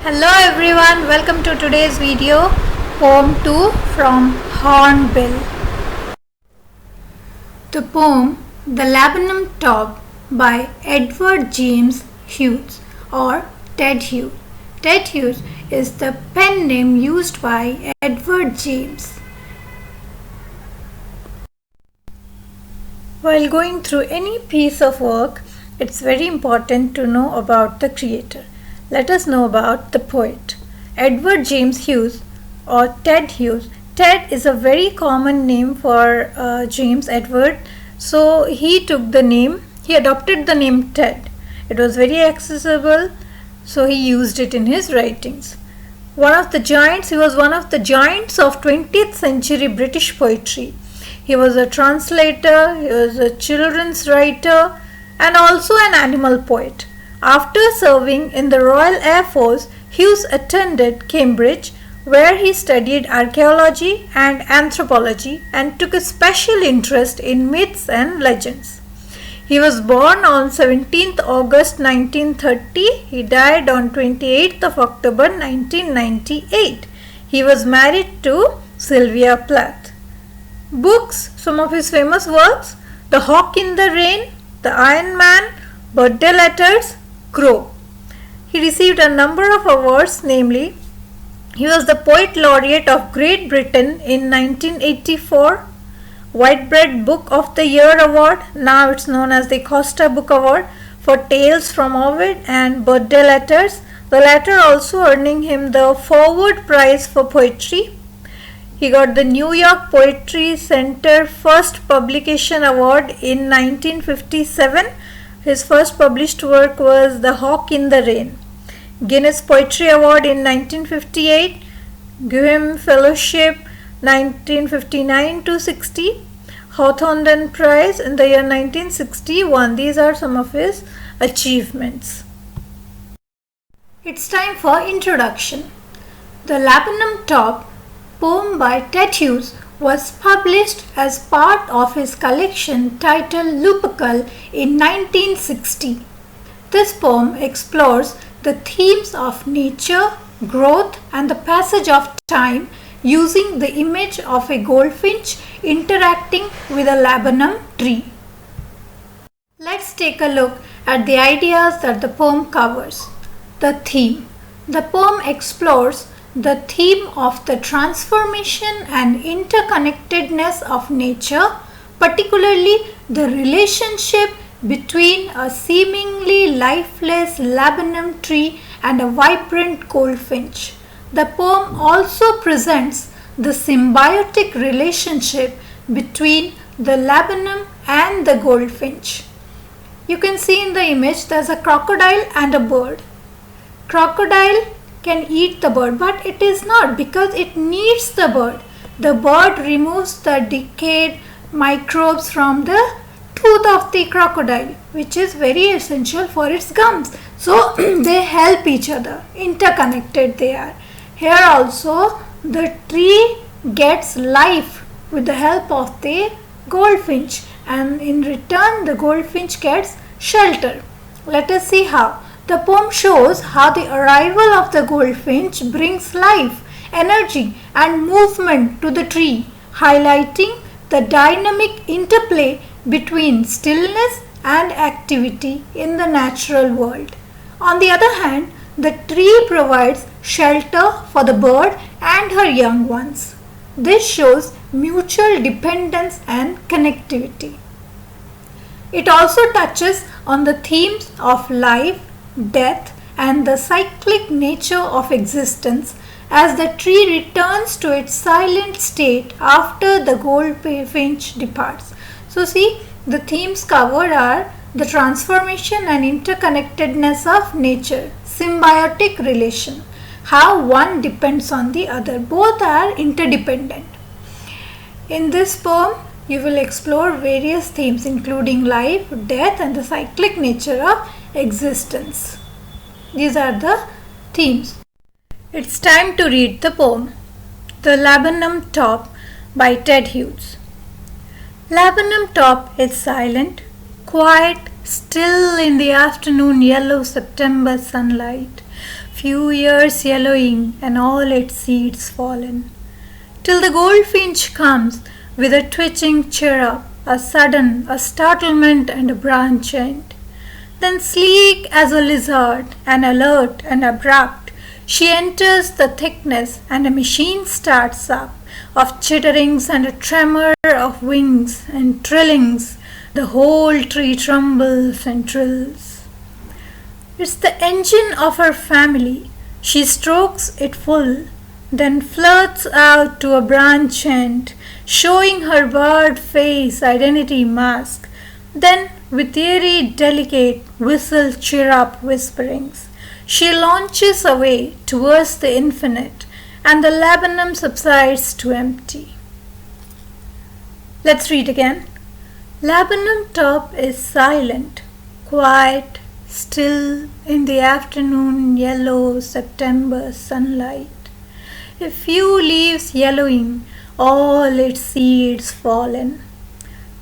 Hello everyone, welcome to today's video, Poem 2 from Hornbill. The poem The Laburnum Top by Edward James Hughes or Ted Hughes. Ted Hughes is the pen name used by Edward James. While going through any piece of work, it's very important to know about the creator. Let us know about the poet. Edward James Hughes or Ted Hughes. Ted is a very common name for James Edward. So he adopted the name Ted. It was very accessible, so he used it in his writings. He was one of the giants of 20th century British poetry. He was a translator, he was a children's writer, and also an animal poet. After serving in the Royal Air Force, Hughes attended Cambridge, where he studied archaeology and anthropology and took a special interest in myths and legends. He was born on 17th August 1930. He died on 28th of October 1998. He was married to Sylvia Plath. Books, some of his famous works: The Hawk in the Rain, The Iron Man, Birthday Letters, Crow. He received a number of awards, namely, he was the Poet Laureate of Great Britain in 1984, Whitbread Book of the Year Award, now it's known as the Costa Book Award, for Tales from Ovid and Birthday Letters, the latter also earning him the Forward Prize for Poetry. He got the New York Poetry Center First Publication Award in 1957. His first published work was The Hawk in the Rain. Guinness Poetry Award in 1958, Guim Fellowship 1959-60, Hawthornden Prize in the year 1961. These are some of his achievements. It's time for introduction. The Laburnum Top, poem by Ted Hughes, was published as part of his collection titled Lupercal in 1960. This poem explores the themes of nature, growth, and the passage of time using the image of a goldfinch interacting with a laburnum tree. Let's take a look at the ideas that the poem covers. The theme. The poem explores the theme of the transformation and interconnectedness of nature, particularly the relationship between a seemingly lifeless laburnum tree and a vibrant goldfinch. The poem also presents the symbiotic relationship between the laburnum and the goldfinch. You can see in the image there's a crocodile and a bird. Crocodile can eat the bird, but it is not, because it needs the bird. The bird removes the decayed microbes from the tooth of the crocodile, which is very essential for its gums. So they help each other, interconnected they are. Here also the tree gets life with the help of the goldfinch, and in return the goldfinch gets shelter. Let us see how. The poem shows how the arrival of the goldfinch brings life, energy, and movement to the tree, highlighting the dynamic interplay between stillness and activity in the natural world. On the other hand, the tree provides shelter for the bird and her young ones. This shows mutual dependence and connectivity. It also touches on the themes of life, death, and the cyclic nature of existence as the tree returns to its silent state after the goldfinch departs. So see, the themes covered are the transformation and interconnectedness of nature, symbiotic relation, how one depends on the other, both are interdependent. In this poem, you will explore various themes including life, death, and the cyclic nature of existence. These are the themes. It's time to read the poem. The Laburnum Top by Ted Hughes. Laburnum Top is silent, quiet, still in the afternoon yellow September sunlight. few years yellowing and all its seeds fallen, till the goldfinch comes with a twitching chirrup, a sudden, a startlement and a branch end. Then sleek as a lizard and alert and abrupt, she enters the thickness and a machine starts up, of chitterings and a tremor of wings and trillings, the whole tree trembles and trills. It's the engine of her family, she strokes it full, then flirts out to a branch end, showing her barred face identity mask, then with eerie delicate whistle chirrup whisperings, she launches away towards the infinite, and the laburnum subsides to empty. Let's read again. Laburnum top is silent, quiet, still in the afternoon yellow September sunlight. A few leaves yellowing, all its seeds fallen,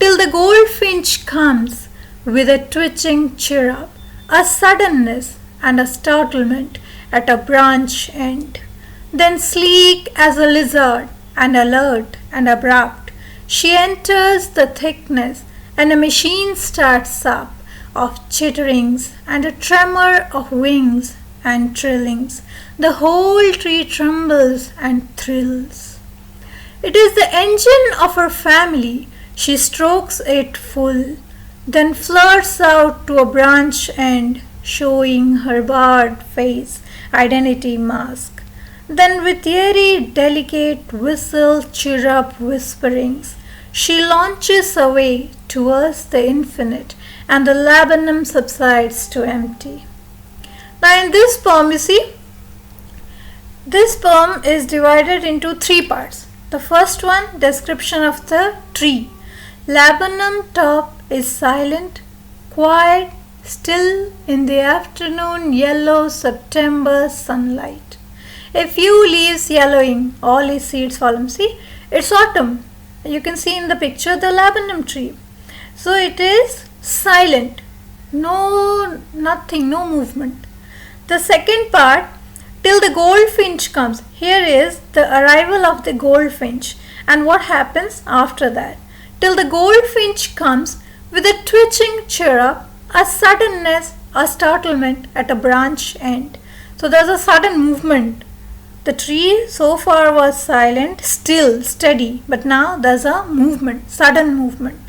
till the goldfinch comes with a twitching chirrup, a suddenness and a startlement at a branch end. Then sleek as a lizard and alert and abrupt, she enters the thickness and a machine starts up, of chitterings and a tremor of wings and trillings, the whole tree trembles and thrills. It is the engine of her family, she strokes it full, then flirts out to a branch end, showing her barred face, identity mask. Then with eerie delicate whistle chirrup whisperings, she launches away towards the infinite, and the laburnum subsides to empty. Now in this poem, you see, this poem is divided into three parts. The first one, description of the tree. Laburnum top is silent, quiet, still in the afternoon yellow September sunlight. A few leaves yellowing, all its seeds fallen. See, it's autumn. You can see in the picture the laburnum tree. So it is silent, nothing, no movement. The second part, till the goldfinch comes. Here is the arrival of the goldfinch and what happens after that. Till the goldfinch comes with a twitching chirrup, a suddenness, a startlement at a branch end. So there's a sudden movement. The tree so far was silent, still, steady, but now there's a movement, sudden movement.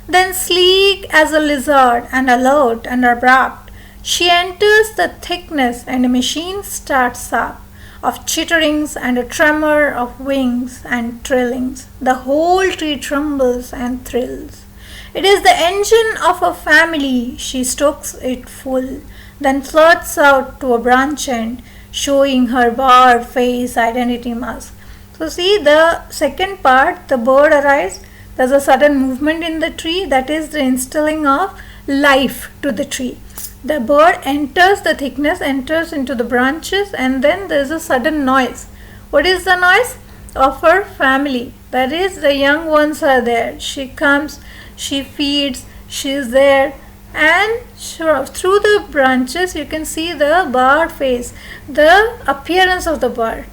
Then sleek as a lizard and alert and abrupt, she enters the thickness and a machine starts up, of chitterings and a tremor of wings and trillings. The whole tree trembles and thrills. It is the engine of a family, she strokes it full, then flirts out to a branch end, showing her barred face, identity mask. So see the second part, the bird arrives, there's a sudden movement in the tree, that is the instilling of life to the tree. The bird enters the thickness, enters into the branches, and then there is a sudden noise. What is the noise? Of her family. That is, the young ones are there. She comes, she feeds, she is there, and through the branches you can see the bird face, the appearance of the bird.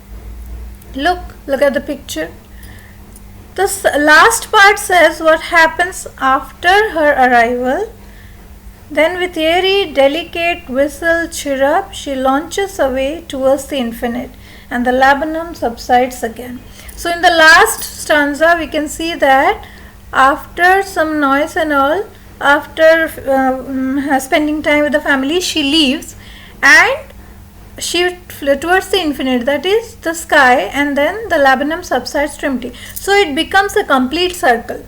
Look at the picture. This last part says what happens after her arrival. Then with airy, delicate whistle chirrup, she launches away towards the infinite, and the laburnum subsides again. So in the last stanza, we can see that after some noise and all, after spending time with the family, she leaves and she towards the infinite, that is the sky, and then the laburnum subsides to empty. So it becomes a complete circle.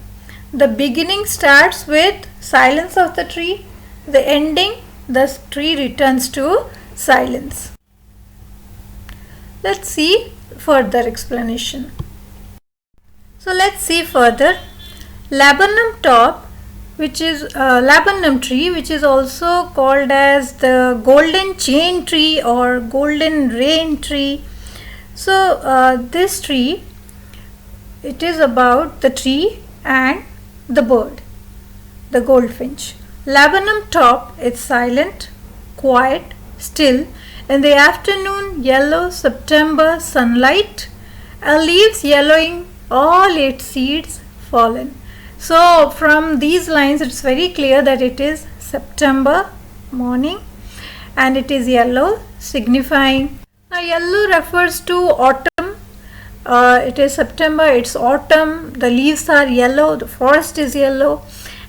The beginning starts with silence of the tree. The ending, the tree returns to silence. Let's see further explanation. So let's see further. Laburnum top, which is laburnum tree, which is also called as the golden chain tree or golden rain tree. So this tree, it is about the tree and the bird, the goldfinch. Laburnum top is silent, quiet, still In the afternoon, yellow September sunlight, leaves yellowing, all its seeds fallen. So from these lines it's very clear that it is September morning and it is yellow, signifying. Now yellow refers to autumn. It is September, it's autumn, the leaves are yellow, the forest is yellow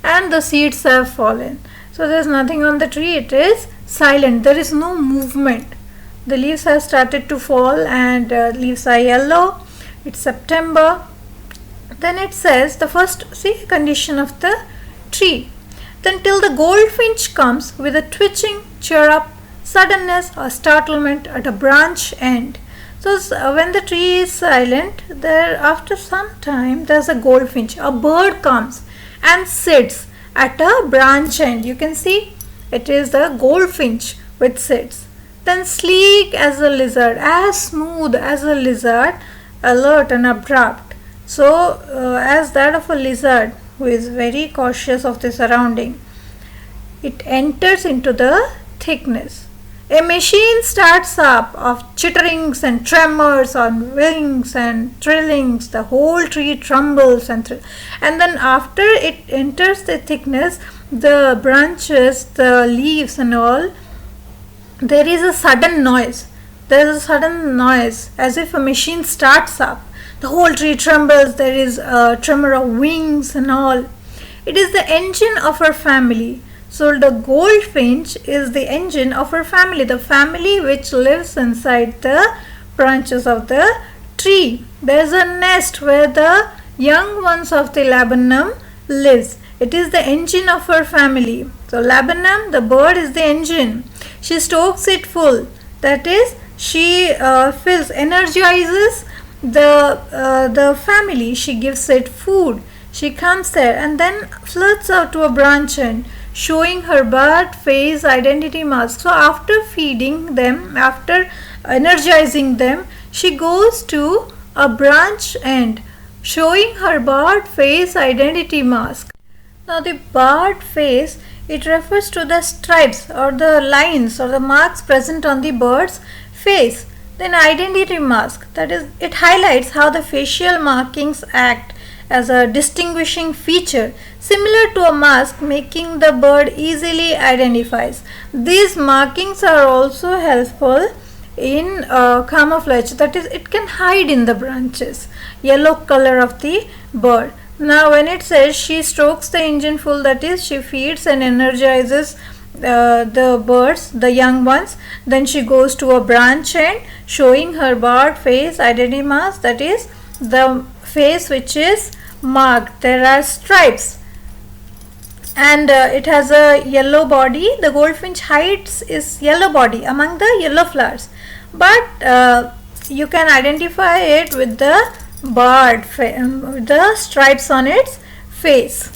and the seeds have fallen. So there is nothing on the tree, it is silent, there is no movement. The leaves have started to fall and leaves are yellow. It's September. Then it says the first condition of the tree. Then till the goldfinch comes with a twitching, chirrup, suddenness or startlement at a branch end. So when the tree is silent, there after some time there's a goldfinch, a bird comes and sits at a branch end. You can see it is the goldfinch which sits. Then sleek as a lizard, as smooth as a lizard, alert and abrupt. So as that of a lizard who is very cautious of the surrounding, it enters into the thickness. A machine starts up of chitterings and tremors on wings and trillings. The whole tree trembles and then after it enters the thickness, the branches, the leaves and all, there is a sudden noise. There is a sudden noise as if a machine starts up. The whole tree trembles. There is a tremor of wings and all. It is the engine of our family. So the goldfinch is the engine of our family, the family which lives inside the branches of the tree. There is a nest where the young ones of the laburnum lives. It is the engine of her family. So laburnum, the bird, is the engine. She stokes it full. That is, she fills, energizes the family. She gives it food. She comes there and then flirts out to a branch end, showing her bird face identity mask. So after feeding them, after energizing them, she goes to a branch end, showing her bird face identity mask. Now the barred face, it refers to the stripes or the lines or the marks present on the bird's face. Then identity mask, that is, it highlights how the facial markings act as a distinguishing feature similar to a mask, making the bird easily identifies. These markings are also helpful in camouflage, that is, it can hide in the branches. Yellow color of the bird. Now when it says she strokes the engine full, that is, she feeds and energizes the birds, the young ones. Then she goes to a branch end, showing her bird face identity mask, that is, the face which is marked. There are stripes and it has a yellow body. The goldfinch hides its yellow body among the yellow flowers, but you can identify it with the bird, with the stripes on its face.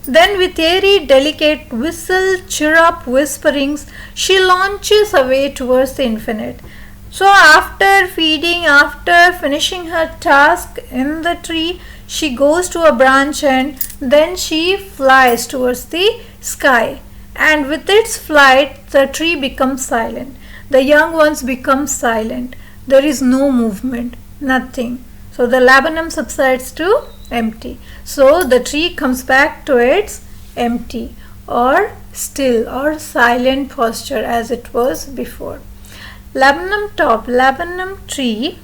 Then with airy, delicate whistle, chirrup, whisperings, she launches away towards the infinite. So after feeding, after finishing her task in the tree, she goes to a branch and then she flies towards the sky. And with its flight, the tree becomes silent. The young ones become silent. There is no movement, nothing. So the laburnum subsides to empty. So the tree comes back to its empty or still or silent posture as it was before. Laburnum top, laburnum tree.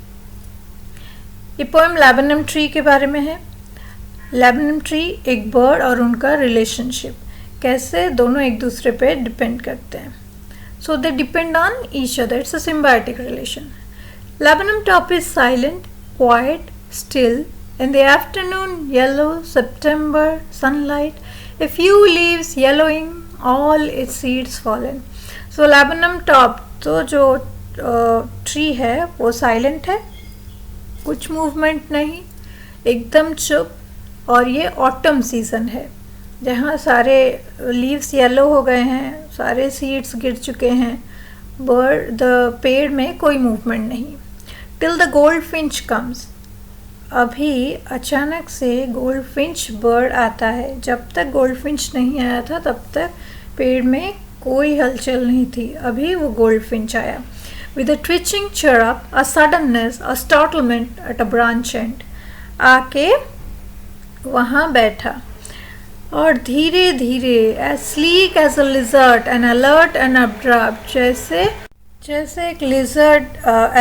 ये poem laburnum tree के बारे में है. laburnum tree एक bird और उनका relationship, कैसे दोनों एक दूसरे पे depend करते हैं. So they depend on each other. It's a symbiotic relation. Laburnum top is silent, quiet, still. In the afternoon, yellow September sunlight, a few leaves yellowing, all its seeds fallen. So laburnum top, तो जो tree है वो silent है, कुछ movement नहीं, एकदम चुप. और ये ऑटम सीजन है जहाँ सारे लीव्स येलो हो गए हैं, सारे सीड्स गिर चुके हैं, पेड़ में कोई मूवमेंट नहीं. Till the gold Finch comes, अभी अचानक से गोल्ड फिंच बर्ड आता है. जब तक गोल्ड फिंच नहीं आया था तब तक पेड़ में कोई हलचल नहीं थी, अभी वो गोल्ड फिंच आया. with a twitching chirrup, a suddenness, a startlement at a branch end. आके वहाँ बैठा और धीरे धीरे as sleek as a lizard and alert and abrupt, जैसे एक lizard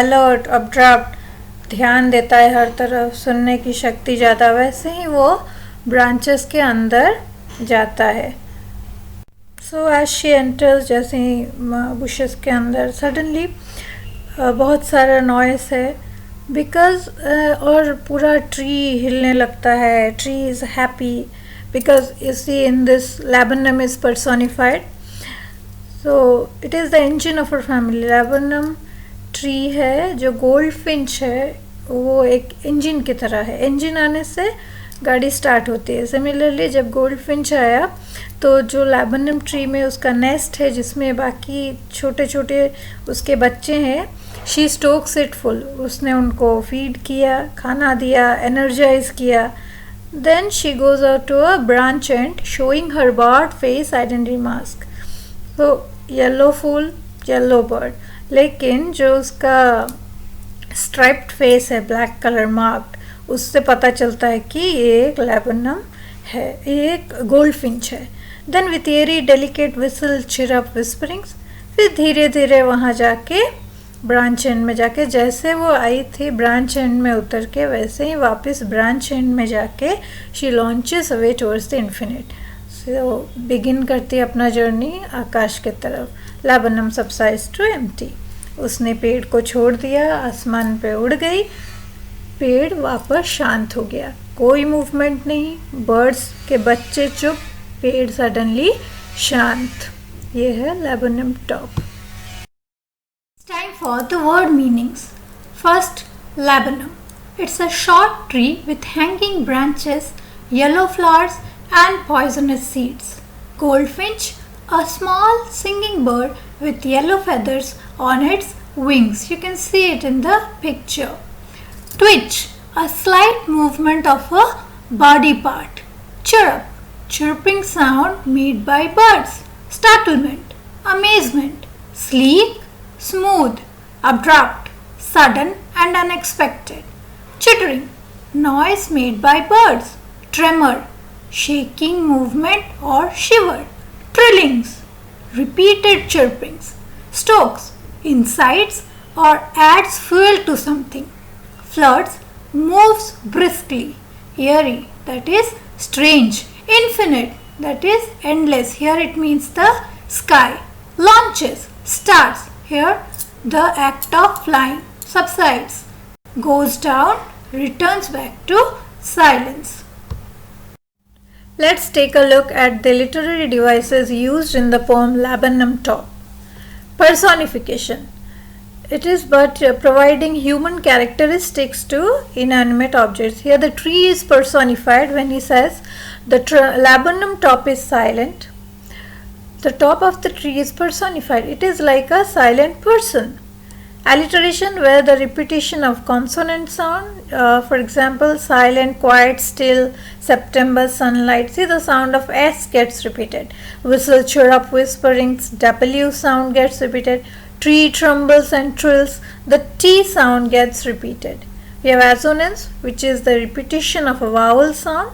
alert abrupt ध्यान देता है हर तरफ, सुनने की शक्ति ज़्यादा, वैसे ही वो branches के अंदर जाता है. So as she enters, जैसे ही bushes के अंदर suddenly बहुत सारा noise है because और पूरा tree हिलने लगता है. Tree is happy because you see in this Laburnum is personified. So it is the engine of our family. Laburnum tree है जो goldfinch है, वो एक engine की तरह है. engine आने से गाड़ी स्टार्ट होती है. सिमिलरली जब गोल्डफिंच आया तो जो लैबनम ट्री में उसका नेस्ट है जिसमें बाकी छोटे छोटे उसके बच्चे हैं, शी स्टोक्स इट फुल. उसने उनको फीड किया, खाना दिया, एनर्जाइज किया. Then she goes out to a branch and showing her bird face identity mask. तो येलो फूल, येलो बर्ड, लेकिन जो उसका स्ट्राइप्ड फेस है, ब्लैक कलर मार्क्ड, उससे पता चलता है कि ये एक लैबनम है, ये एक गोल्डफिंच है. Then with airy delicate whistle chirrup whisperings, फिर धीरे धीरे वहाँ जाके ब्रांच एंड में जाके, जैसे वो आई थी ब्रांच एंड में उतर के, वैसे ही वापस ब्रांच एंड में जाके she launches away towards the infinite. So begin करती है अपना जर्नी आकाश के तरफ. लैबनम सबसाइड्स टू एम्प्टी. उसने पेड़ को छोड़ दिया, आसमान पे उड़ गई, पेड़ वापस शांत हो गया, कोई मूवमेंट नहीं, बर्ड्स के बच्चे चुप, पेड़ सडनली शांत. ये है लैबनम top. Time for the word meanings. First, laburnum. It's a short tree with hanging branches, yellow flowers and poisonous seeds. Goldfinch, a small singing bird with yellow feathers on its wings. You can see it in the picture. Twitch, a slight movement of a body part. Chirrup, chirping sound made by birds. Startlement, amazement. Sleek, smooth, abrupt, sudden and unexpected. Chittering, noise made by birds. Tremor, shaking movement or shiver. Trillings, repeated chirpings. Stokes, insides or adds fuel to something. Flirts, moves briskly. Eerie, that is strange. Infinite, that is endless. Here it means the sky. Launches, starts. Here the act of flying. Subsides, goes down, returns back to silence. Let's take a look at the literary devices used in the poem Laburnum Top. Personification. It is but providing human characteristics to inanimate objects. Here the tree is personified when he says the laburnum top is silent. The top of the tree is personified. It is like a silent person. Alliteration, where the repetition of consonant sound, for example, silent, quiet, still, September, sunlight. See, the sound of S gets repeated. Whistle, chirrup, whisperings, W sound gets repeated. Tree trembles and trills, the T sound gets repeated. We have assonance, which is the repetition of a vowel sound,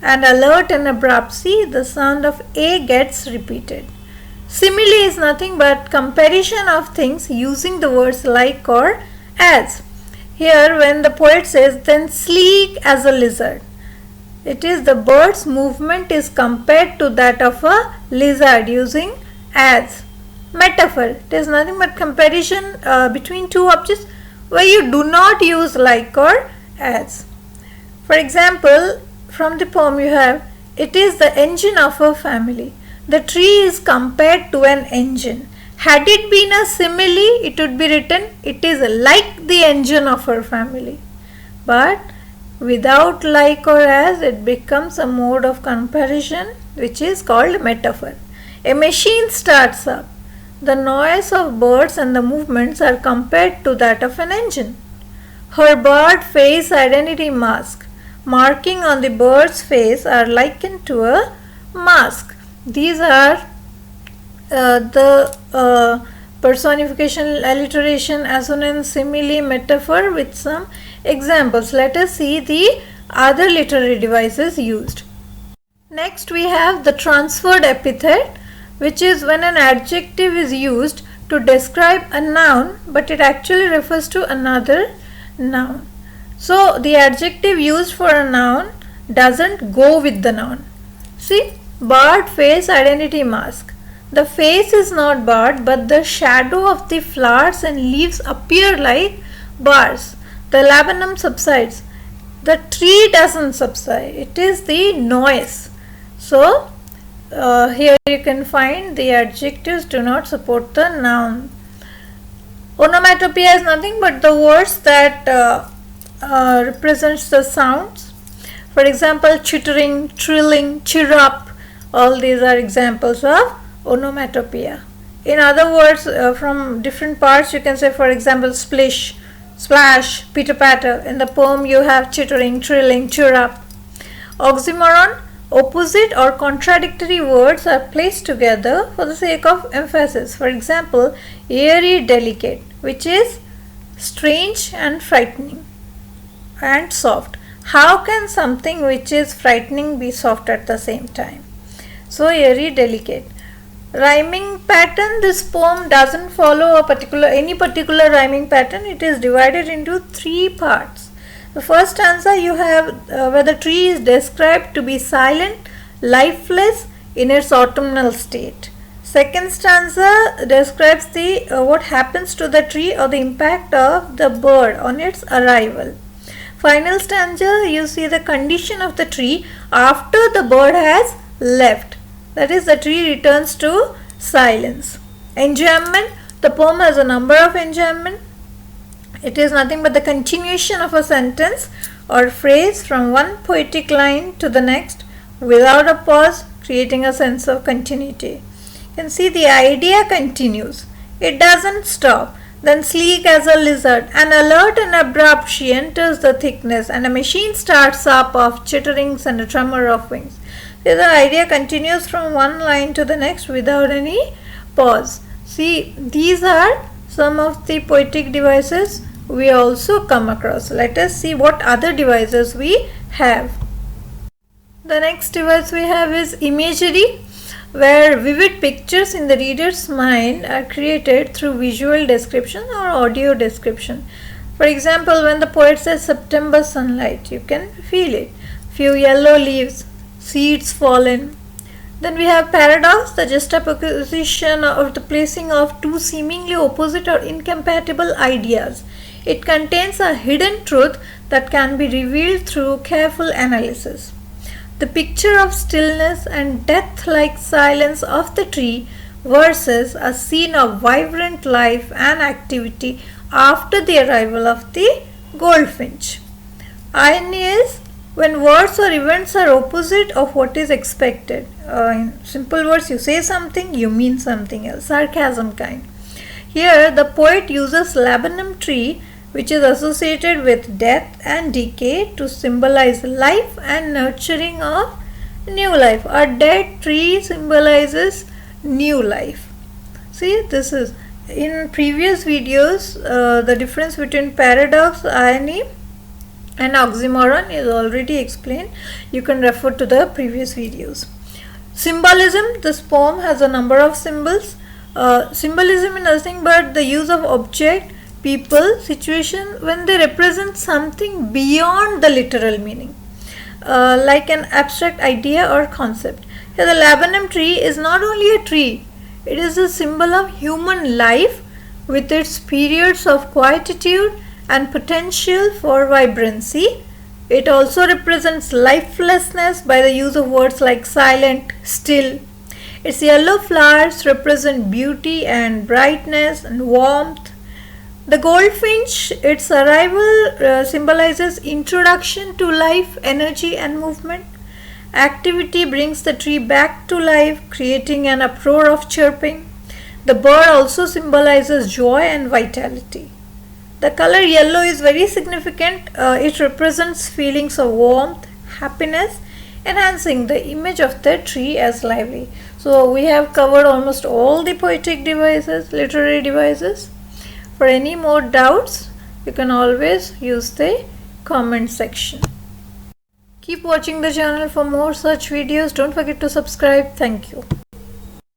and alert and abrupt. See, the sound of A gets repeated. Simile is nothing but comparison of things using the words like or as. Here, when the poet says, then sleek as a lizard, it is the bird's movement is compared to that of a lizard using as. Metaphor, it is nothing but comparison between two objects where you do not use like or as. For example, from the poem you have, it is the engine of a family. The tree is compared to an engine. Had it been a simile, it would be written, it is like the engine of our family. But without like or as, it becomes a mode of comparison which is called metaphor. A machine starts up. The noise of birds and the movements are compared to that of an engine. Her bird face identity mask. Marking on the bird's face are likened to a mask. These are the personification, alliteration, assonance, simile, metaphor with some examples. Let us see the other literary devices used. Next we have the transferred epithet, which is when an adjective is used to describe a noun but it actually refers to another noun. So the adjective used for a noun doesn't go with the noun. See, barred face, identity mask. The face is not barred, but the shadow of the flowers and leaves appear like bars. The laburnum subsides. The tree doesn't subside. It is the noise. So here you can find the adjectives do not support the noun. Onomatopoeia is nothing but the words that represents the sounds. For example, chittering, trilling, chirrup, all these are examples of onomatopoeia. In other words, from different parts you can say, for example, splish, splash, pitter patter. In the poem you have chittering, trilling, chirrup. Oxymoron, opposite or contradictory words are placed together for the sake of emphasis. For example, airy, delicate, which is strange and frightening, and soft. How can something which is frightening be soft at the same time? So airy, delicate. Rhyming pattern, this poem doesn't follow any particular rhyming pattern. It is divided into 3 parts. The first stanza you have where the tree is described to be silent, lifeless in its autumnal state. Second stanza describes the what happens to the tree or the impact of the bird on its arrival. Final stanza, you see the condition of the tree after the bird has left. That is, the tree returns to silence. Enjambment, the poem has a number of enjambment. It is nothing but the continuation of a sentence or phrase from one poetic line to the next without a pause, creating a sense of continuity. You can see the idea continues. It doesn't stop. Then sleek as a lizard and alert and abrupt she enters the thickness, and a machine starts up of chitterings and a tremor of wings. So the idea continues from one line to the next without any pause. See, these are some of the poetic devices we also come across. Let us see what other devices we have. The next device we have is imagery, where vivid pictures in the reader's mind are created through visual description or audio description. For example, when the poet says September sunlight, you can feel it. Few yellow leaves, seeds fallen. Then we have paradox, the juxtaposition or the placing of two seemingly opposite or incompatible ideas. It contains a hidden truth that can be revealed through careful analysis. The picture of stillness and death-like silence of the tree versus a scene of vibrant life and activity after the arrival of the goldfinch. Irony is when words or events are opposite of what is expected. In simple words, you say something, you mean something else, sarcasm kind. Here, the poet uses laburnum tree, which is associated with death and decay, to symbolize life and nurturing of new life. A dead tree symbolizes new life. See, this is in previous videos, the difference between paradox, irony and oxymoron is already explained. You can refer to the previous videos. Symbolism, this poem has a number of symbols. Symbolism is nothing but the use of object, people, situation when they represent something beyond the literal meaning, like an abstract idea or concept. Here the laburnum tree is not only a tree, it is a symbol of human life with its periods of quietude and potential for vibrancy. It also represents lifelessness by the use of words like silent, still. Its yellow flowers represent beauty and brightness and warmth. The goldfinch, its arrival symbolizes introduction to life, energy and movement. Activity brings the tree back to life, creating an uproar of chirping. The bird also symbolizes joy and vitality. The color yellow is very significant. It represents feelings of warmth, happiness, enhancing the image of the tree as lively. So we have covered almost all the poetic devices, literary devices. For any more doubts, you can always use the comment section. Keep watching the channel for more such videos. Don't forget to subscribe. Thank you.